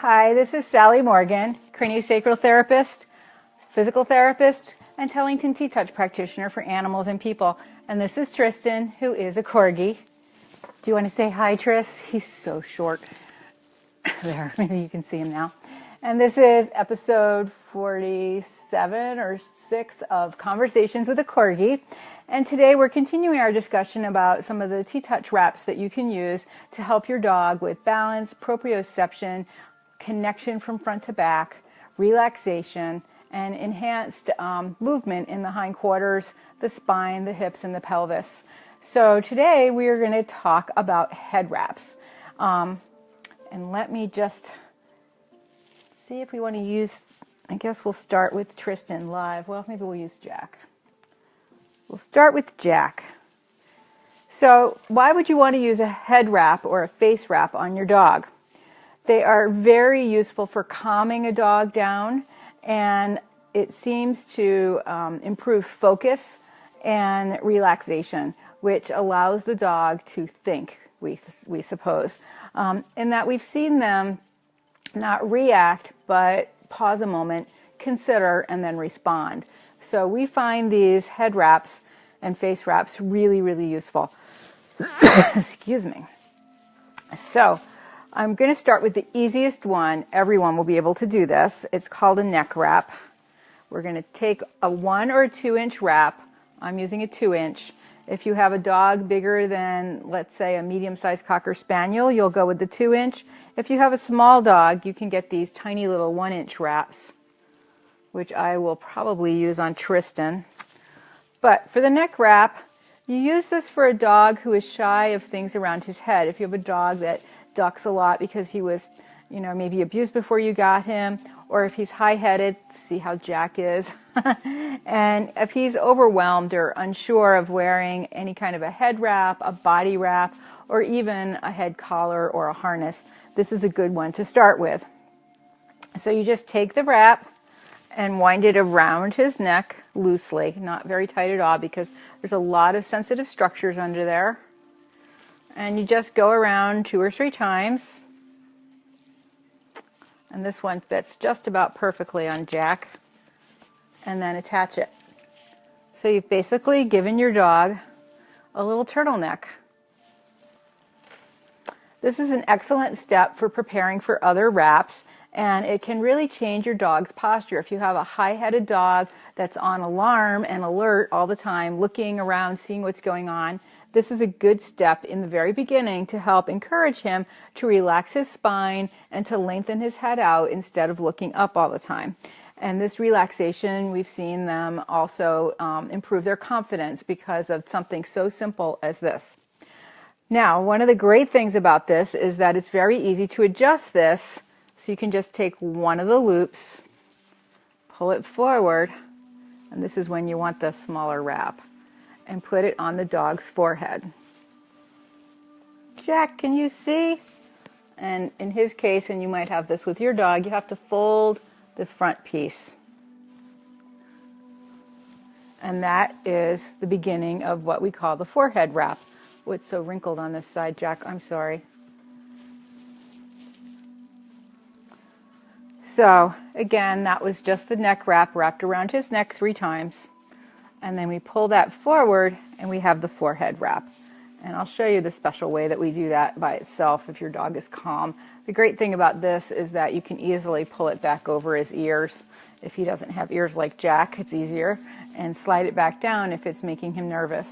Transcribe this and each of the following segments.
Hi, this is Sally Morgan, craniosacral therapist, physical therapist, and Tellington T-Touch practitioner for animals and people. And this is Tristan, who is a Corgi. Do you want to say hi, Tris? He's so short. There, maybe you can see him now. And this is episode 47 or 6 of Conversations with a Corgi. And today we're continuing our discussion about some of the T-Touch wraps that you can use to help your dog with balance, proprioception, connection from front to back, relaxation, and enhanced movement in the hindquarters, the spine, the hips, and the pelvis. So today we are going to talk about head wraps. And let me just see if we want to use, I guess we'll start with Tristan live. Well, maybe we'll use Jack. We'll start with Jack. So why would you want to use a head wrap or a face wrap on your dog? They are very useful for calming a dog down, and it seems to improve focus and relaxation, which allows the dog to think, we suppose. In that we've seen them not react, but pause a moment, consider, and then respond. So we find these head wraps and face wraps really, really useful. Excuse me. So I'm going to start with the easiest one. Everyone will be able to do this. It's called a neck wrap. We're going to take a 1 or 2 inch wrap. I'm using a 2 inch. If you have a dog bigger than, let's say, a medium-sized Cocker Spaniel, you'll go with the 2 inch. If you have a small dog, you can get these tiny little 1 inch wraps, which I will probably use on Tristan. But for the neck wrap, you use this for a dog who is shy of things around his head. If you have a dog that ducks a lot because he was, maybe abused before you got him, or if he's high-headed, see how Jack is, and if he's overwhelmed or unsure of wearing any kind of a head wrap, a body wrap, or even a head collar or a harness, this is a good one to start with. So you just take the wrap and wind it around his neck loosely, not very tight at all, because there's a lot of sensitive structures under there. And you just go around 2 or 3 times. And this one fits just about perfectly on Jack. And then attach it. So you've basically given your dog a little turtleneck. This is an excellent step for preparing for other wraps, and it can really change your dog's posture. If you have a high-headed dog that's on alarm and alert all the time, looking around, seeing what's going on, this is a good step in the very beginning to help encourage him to relax his spine and to lengthen his head out instead of looking up all the time. And this relaxation, we've seen them also improve their confidence because of something so simple as this. Now, one of the great things about this is that it's very easy to adjust this. So you can just take one of the loops, pull it forward, and this is when you want the smaller wrap, and put it on the dog's forehead. Jack, can you see? And in his case, and you might have this with your dog, you have to fold the front piece. And that is the beginning of what we call the forehead wrap. Oh, it's so wrinkled on this side, Jack. I'm sorry. So again, that was just the neck wrap wrapped around his neck 3 times. And then we pull that forward and we have the forehead wrap. And I'll show you the special way that we do that by itself if your dog is calm. The great thing about this is that you can easily pull it back over his ears. If he doesn't have ears like Jack, it's easier. And slide it back down if it's making him nervous.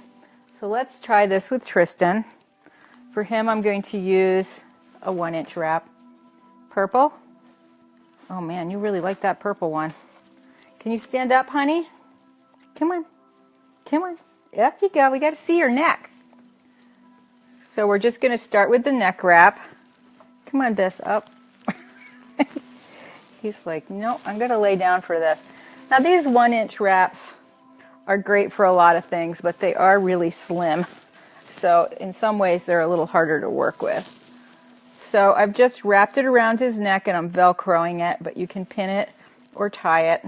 So let's try this with Tristan. For him, I'm going to use a 1 inch wrap. Purple. Oh man, you really like that purple one. Can you stand up, honey? Come on. Come on. Up you go. We got to see your neck. So we're just going to start with the neck wrap. Come on, Bess, up. He's like, no, I'm going to lay down for this. Now these 1 inch wraps are great for a lot of things, but they are really slim. So in some ways they're a little harder to work with. So I've just wrapped it around his neck and I'm Velcroing it, but you can pin it or tie it.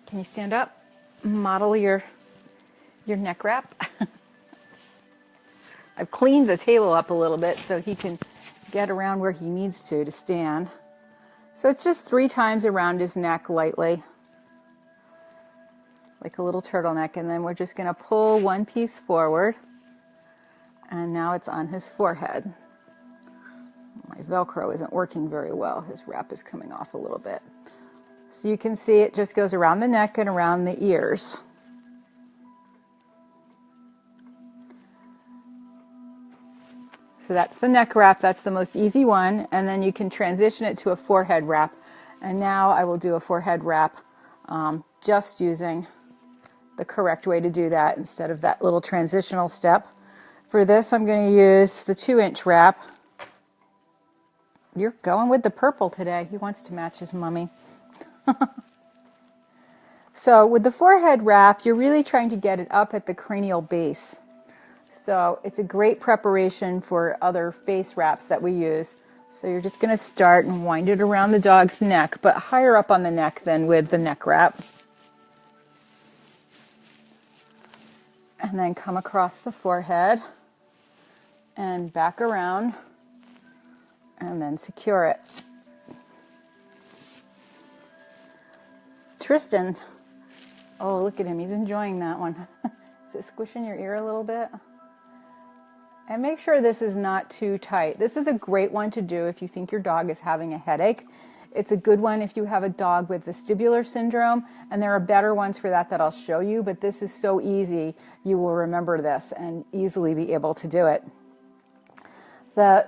Can you stand up? Model your neck wrap. I've cleaned the table up a little bit so he can get around where he needs to stand. So it's just 3 times around his neck lightly, like a little turtleneck, and then we're just going to pull one piece forward, and now it's on his forehead. My Velcro isn't working very well. His wrap is coming off a little bit. So you can see it just goes around the neck and around the ears. So that's the neck wrap. That's the most easy one. And then you can transition it to a forehead wrap. And now I will do a forehead wrap just using the correct way to do that instead of that little transitional step. For this, I'm going to use the 2-inch wrap. You're going with the purple today. He wants to match his mummy. So with the forehead wrap, you're really trying to get it up at the cranial base. So it's a great preparation for other face wraps that we use. So you're just going to start and wind it around the dog's neck, but higher up on the neck than with the neck wrap. And then come across the forehead and back around and then secure it. Tristan, oh, look at him. He's enjoying that one. Is it squishing your ear a little bit? And make sure this is not too tight. This is a great one to do if you think your dog is having a headache. It's a good one if you have a dog with vestibular syndrome, and there are better ones for that I'll show you, but this is so easy. You will remember this and easily be able to do it. The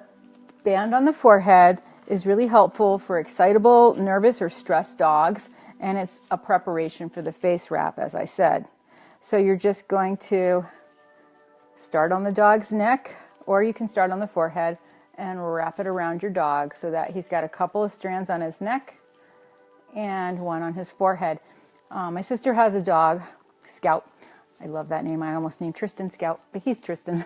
band on the forehead is really helpful for excitable, nervous, or stressed dogs, and it's a preparation for the face wrap, as I said. So you're just going to start on the dog's neck, or you can start on the forehead and wrap it around your dog so that he's got a couple of strands on his neck and one on his forehead. My sister has a dog, Scout. I love that name. I almost named Tristan Scout, but he's Tristan.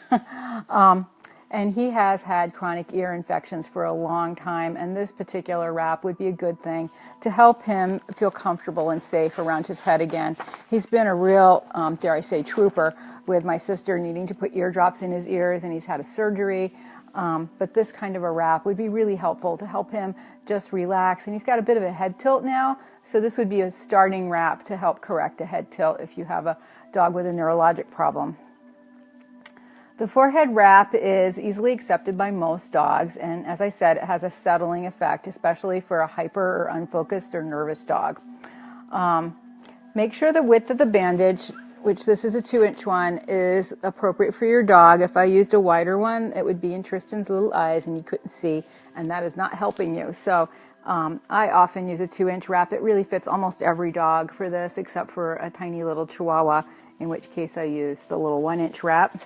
And he has had chronic ear infections for a long time, and this particular wrap would be a good thing to help him feel comfortable and safe around his head again. He's been a real, dare I say, trooper with my sister needing to put eardrops in his ears, and he's had a surgery. But this kind of a wrap would be really helpful to help him just relax. And he's got a bit of a head tilt now, so this would be a starting wrap to help correct a head tilt if you have a dog with a neurologic problem. The forehead wrap is easily accepted by most dogs, and as I said, it has a settling effect, especially for a hyper or unfocused or nervous dog. Make sure the width of the bandage, which this is a 2-inch one, is appropriate for your dog. If I used a wider one, it would be in Tristan's little eyes and you couldn't see, and that is not helping you. So I often use a 2-inch wrap. It really fits almost every dog for this, except for a tiny little Chihuahua, in which case I use the little 1-inch wrap.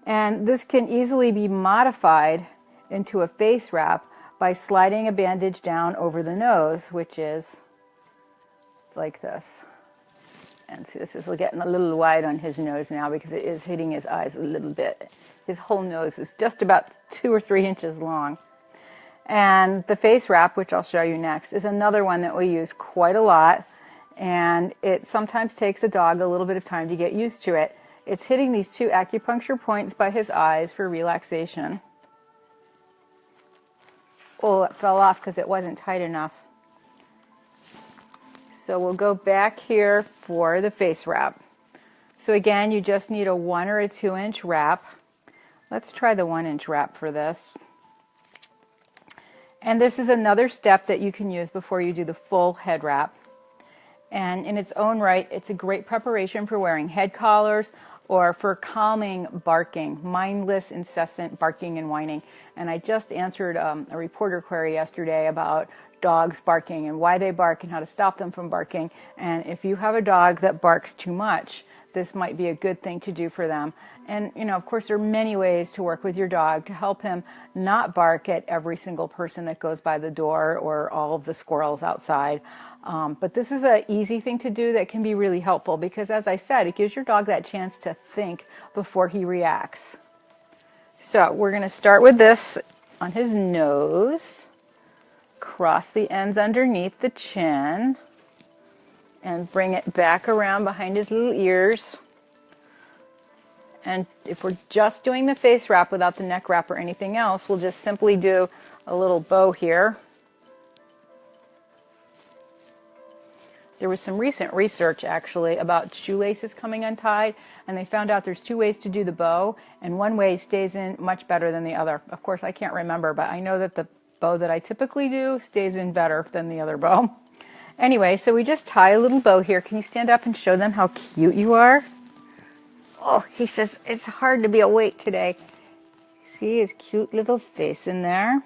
And this can easily be modified into a face wrap by sliding a bandage down over the nose, which is like this. And see, this is getting a little wide on his nose now because it is hitting his eyes a little bit. His whole nose is just about 2 or 3 inches long. And the face wrap, which I'll show you next, is another one that we use quite a lot. And it sometimes takes a dog a little bit of time to get used to it. It's hitting these 2 acupuncture points by his eyes for relaxation. Oh, it fell off because it wasn't tight enough. So we'll go back here for the face wrap. So again, you just need a 1 or a 2-inch wrap. Let's try the 1-inch wrap for this. And this is another step that you can use before you do the full head wrap. And in its own right, it's a great preparation for wearing head collars or for calming barking, mindless, incessant barking and whining. And I just answered a reporter query yesterday about dogs barking and why they bark and how to stop them from barking. And if you have a dog that barks too much, this might be a good thing to do for them. And, you know, of course, there are many ways to work with your dog to help him not bark at every single person that goes by the door or all of the squirrels outside. But this is an easy thing to do that can be really helpful because, as I said, it gives your dog that chance to think before he reacts. So we're going to start with this on his nose, cross the ends underneath the chin, and bring it back around behind his little ears. And if we're just doing the face wrap without the neck wrap or anything else, we'll just simply do a little bow here. There was some recent research actually about shoelaces coming untied, and they found out there's 2 ways to do the bow, and one way stays in much better than the other. Of course, I can't remember, but I know that the bow that I typically do stays in better than the other bow. Anyway, so we just tie a little bow here. Can you stand up and show them how cute you are? Oh, he says it's hard to be awake today. See his cute little face in there.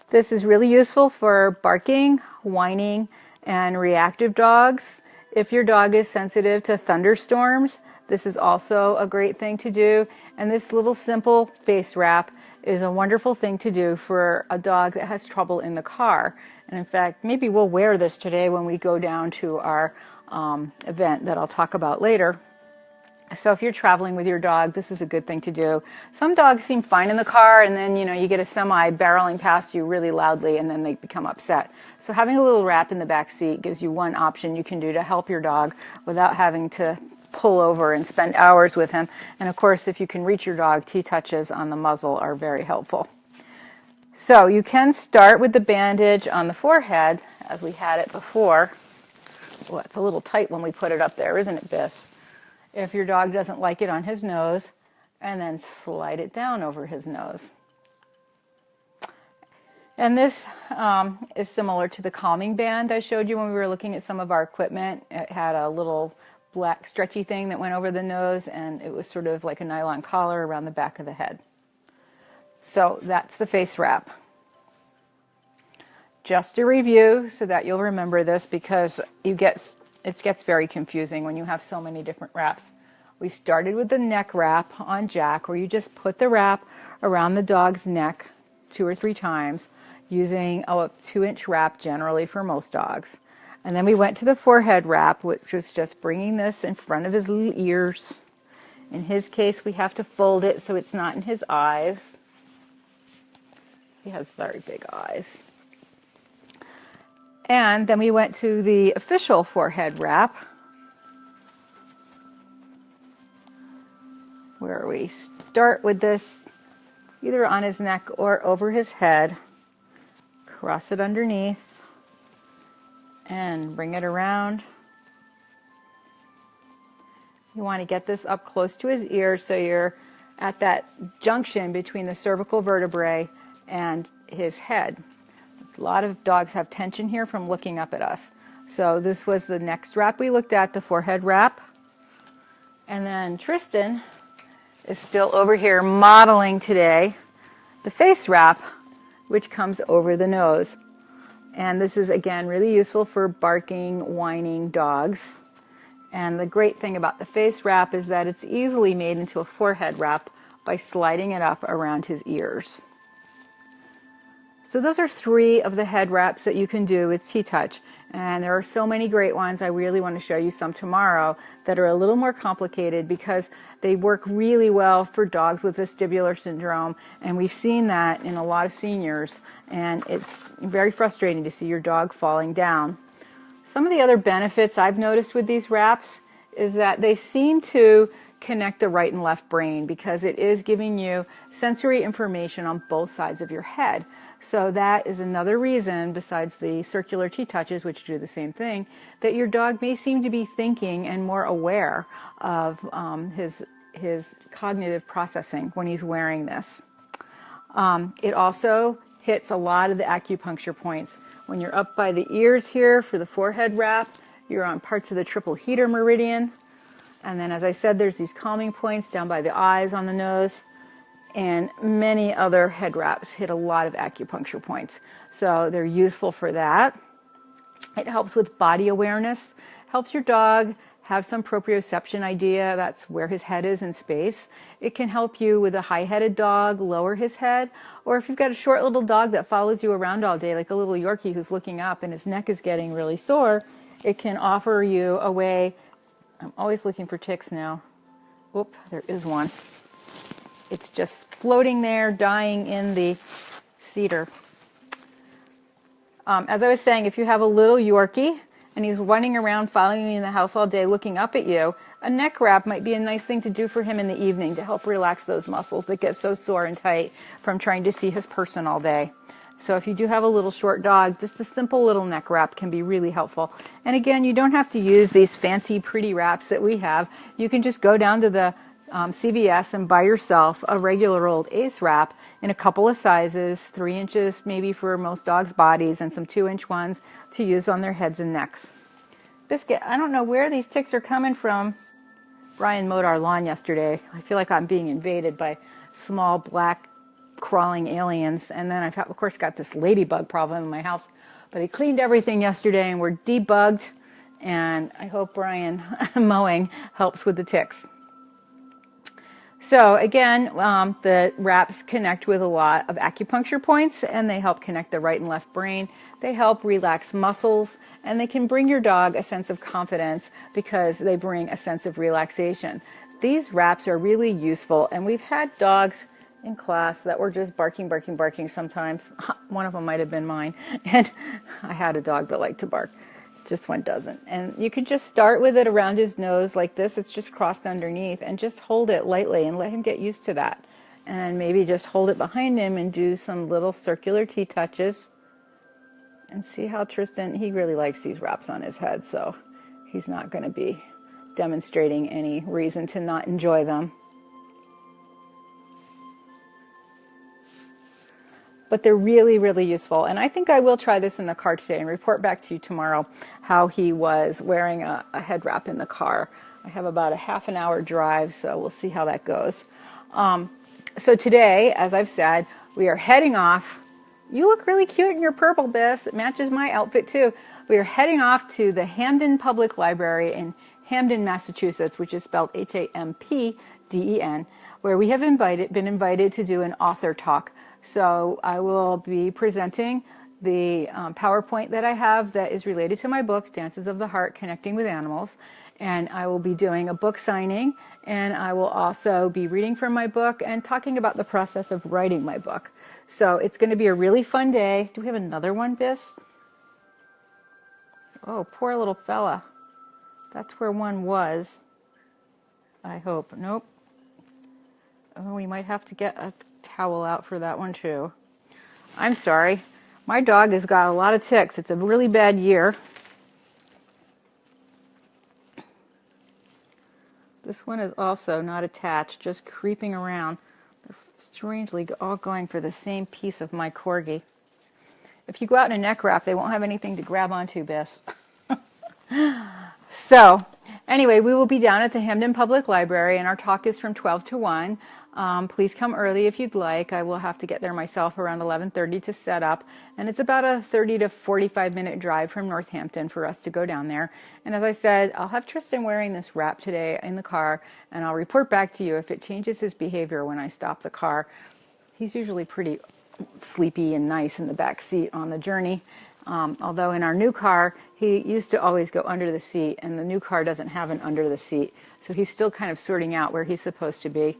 This is really useful for barking, whining, and reactive dogs. If your dog is sensitive to thunderstorms, this is also a great thing to do. And this little simple face wrap is a wonderful thing to do for a dog that has trouble in the car. And in fact, maybe we'll wear this today when we go down to our event that I'll talk about later. So if you're traveling with your dog, this is a good thing to do. Some dogs seem fine in the car, and then you get a semi barreling past you really loudly, and then they become upset. So having a little wrap in the back seat gives you one option you can do to help your dog without having to pull over and spend hours with him. And of course, if you can reach your dog, T-touches on the muzzle are very helpful. So you can start with the bandage on the forehead, as we had it before. Well, it's a little tight when we put it up there, isn't it, Biff? If your dog doesn't like it, on his nose, and then slide it down over his nose. And this is similar to the calming band I showed you when we were looking at some of our equipment. It had a little black stretchy thing that went over the nose, and it was sort of like a nylon collar around the back of the head. So that's the face wrap. Just a review so that you'll remember this, because it gets very confusing when you have so many different wraps. We started with the neck wrap on Jack, where you just put the wrap around the dog's neck 2 or 3 times using a 2-inch wrap generally for most dogs. And then we went to the forehead wrap, which was just bringing this in front of his little ears. In his case, we have to fold it so it's not in his eyes. He has very big eyes. And then we went to the official forehead wrap, where we start with this either on his neck or over his head, cross it underneath, and bring it around. You want to get this up close to his ear so you're at that junction between the cervical vertebrae and his head. A lot of dogs have tension here from looking up at us. So this was the next wrap we looked at, the forehead wrap. And then Tristan is still over here modeling today the face wrap, which comes over the nose. And this is, again, really useful for barking, whining dogs. And the great thing about the face wrap is that it's easily made into a forehead wrap by sliding it up around his ears. So those are 3 of the head wraps that you can do with T-Touch. And there are so many great ones. I really want to show you some tomorrow that are a little more complicated because they work really well for dogs with vestibular syndrome. And we've seen that in a lot of seniors. And it's very frustrating to see your dog falling down. Some of the other benefits I've noticed with these wraps is that they seem to connect the right and left brain, because it is giving you sensory information on both sides of your head. So that is another reason, besides the circular T-touches, which do the same thing, that your dog may seem to be thinking and more aware of his cognitive processing when he's wearing this. It also hits a lot of the acupuncture points. When you're up by the ears here for the forehead wrap, you're on parts of the triple heater meridian. And then, as I said, there's these calming points down by the eyes, on the nose. And many other head wraps hit a lot of acupuncture points. So they're useful for that. It helps with body awareness, helps your dog have some proprioception idea, that's where his head is in space. It can help you with a high-headed dog lower his head, or if you've got a short little dog that follows you around all day, like a little Yorkie who's looking up and his neck is getting really sore, it can offer you a way. I'm always looking for ticks now. Whoop, there is one. It's just floating there, dying in the cedar. As I was saying, if you have a little Yorkie and he's running around following you in the house all day looking up at you, a neck wrap might be a nice thing to do for him in the evening to help relax those muscles that get so sore and tight from trying to see his person all day. So if you do have a little short dog, just a simple little neck wrap can be really helpful. And again, you don't have to use these fancy pretty wraps that we have. You can just go down to the CVS and buy yourself a regular old Ace wrap in a couple of sizes, 3 inches maybe for most dogs' bodies, and some 2-inch ones to use on their heads and necks. Biscuit, I don't know where these ticks are coming from. Brian mowed our lawn yesterday. I feel like I'm being invaded by small black crawling aliens. And then I've, of course, got this ladybug problem in my house. But he cleaned everything yesterday and we're debugged. And I hope Brian mowing helps with the ticks. So again, the wraps connect with a lot of acupuncture points, and they help connect the right and left brain. They help relax muscles, and they can bring your dog a sense of confidence because they bring a sense of relaxation. These wraps are really useful, and we've had dogs in class that were just barking, barking, barking sometimes. One of them might have been mine, and I had a dog that liked to bark. This one doesn't. And you could just start with it around his nose like this. It's just crossed underneath, and just hold it lightly and let him get used to that. And maybe just hold it behind him and do some little circular T-touches. And see how Tristan, he really likes these wraps on his head, so he's not going to be demonstrating any reason to not enjoy them. But they're really, really useful. And I think I will try this in the car today and report back to you tomorrow how he was wearing a head wrap in the car. I have about a half an hour drive, so we'll see how that goes. So today, as I've said, we are heading off. You look really cute in your purple, Biss. It matches my outfit too. We are heading off to the Hamden Public Library in Hamden, Massachusetts, which is spelled Hampden, where we have been invited to do an author talk. So I will be presenting the PowerPoint that I have that is related to my book, Dances of the Heart, Connecting with Animals. And I will be doing a book signing, and I will also be reading from my book and talking about the process of writing my book. So it's going to be a really fun day. Do we have another one, Biss? Oh, poor little fella. That's where one was. I hope. Nope. Oh, we might have to get a towel out for that one too. I'm sorry. My dog has got a lot of ticks. It's a really bad year. This one is also not attached, just creeping around. They're strangely all going for the same piece of my Corgi. If you go out in a neck wrap, they won't have anything to grab onto, Biss. So, anyway, we will be down at the Hamden Public Library, and our talk is from 12 to 1. Please come early if you'd like. I will have to get there myself around 11:30 to set up. And it's about a 30 to 45 minute drive from Northampton for us to go down there. And as I said, I'll have Tristan wearing this wrap today in the car, and I'll report back to you if it changes his behavior when I stop the car. He's usually pretty sleepy and nice in the back seat on the journey. Although in our new car, he used to always go under the seat, and the new car doesn't have an under the seat. So he's still kind of sorting out where he's supposed to be.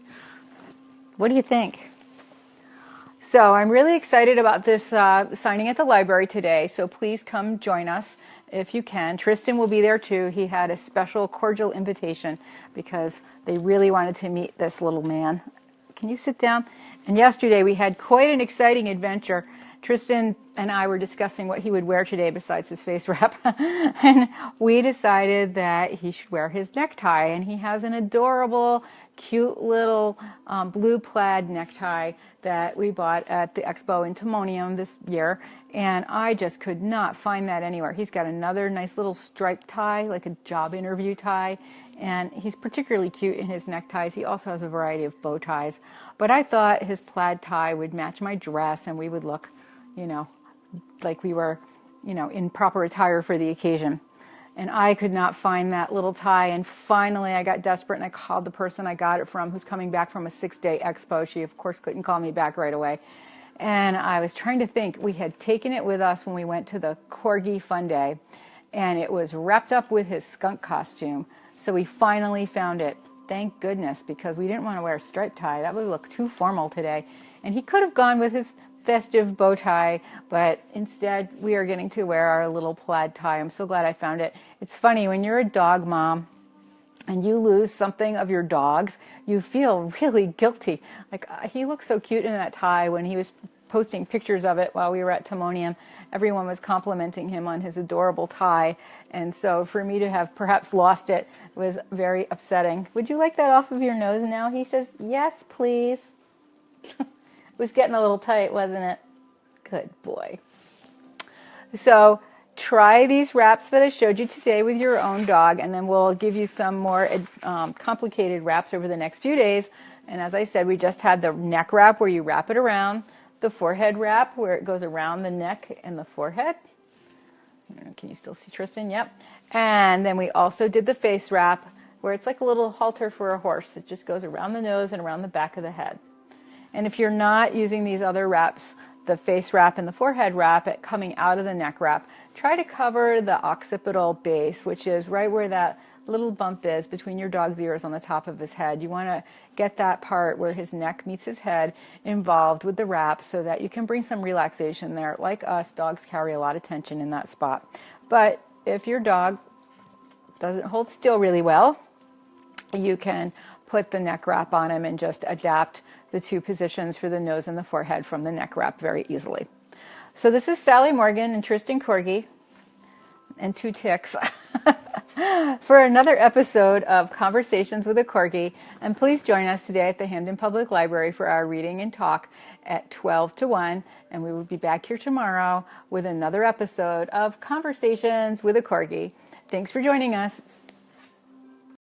What do you think? So I'm really excited about this signing at the library today, so please come join us if you can. Tristan will be there too. He had a special cordial invitation because they really wanted to meet this little man. Can you sit down? And yesterday we had quite an exciting adventure. Tristan and I were discussing what he would wear today besides his face wrap. And we decided that he should wear his necktie. And he has an adorable, cute little blue plaid necktie that we bought at the expo in Timonium this year. And I just could not find that anywhere. He's got another nice little striped tie, like a job interview tie. And he's particularly cute in his neckties. He also has a variety of bow ties. But I thought his plaid tie would match my dress and we would look, you know, like we were, you know, in proper attire for the occasion. And I could not find that little tie. And finally I got desperate and I called the person I got it from, who's coming back from a 6-day expo. She, of course, couldn't call me back right away. And I was trying to think. We had taken it with us when we went to the Corgi Fun Day. And it was wrapped up with his skunk costume. So we finally found it. Thank goodness, because we didn't want to wear a striped tie. That would look too formal today. And he could have gone with his festive bow tie, but instead we are getting to wear our little plaid tie. I'm so glad I found it. It's funny, when you're a dog mom and you lose something of your dog's, you feel really guilty. Like he looked so cute in that tie when he was posting pictures of it while we were at Timonium. Everyone was complimenting him on his adorable tie. And so for me to have perhaps lost it was very upsetting. Would you like that off of your nose now? He says, yes, please. It was getting a little tight, wasn't it? Good boy. So try these wraps that I showed you today with your own dog, and then we'll give you some more complicated wraps over the next few days. And as I said, we just had the neck wrap where you wrap it around, the forehead wrap where it goes around the neck and the forehead. Can you still see Tristan? Yep. And then we also did the face wrap where it's like a little halter for a horse. It just goes around the nose and around the back of the head. And if you're not using these other wraps, the face wrap and the forehead wrap, coming out of the neck wrap, try to cover the occipital base, which is right where that little bump is between your dog's ears on the top of his head. You want to get that part where his neck meets his head involved with the wrap so that you can bring some relaxation there. Like us, dogs carry a lot of tension in that spot. But if your dog doesn't hold still really well, you can put the neck wrap on him and just adapt the two positions for the nose and the forehead from the neck wrap very easily. So this is Sally Morgan and Tristan Corgi and 2 ticks for another episode of Conversations with a Corgi. And please join us today at the Hamden Public Library for our reading and talk at 12 to 1. And we will be back here tomorrow with another episode of Conversations with a Corgi. Thanks for joining us.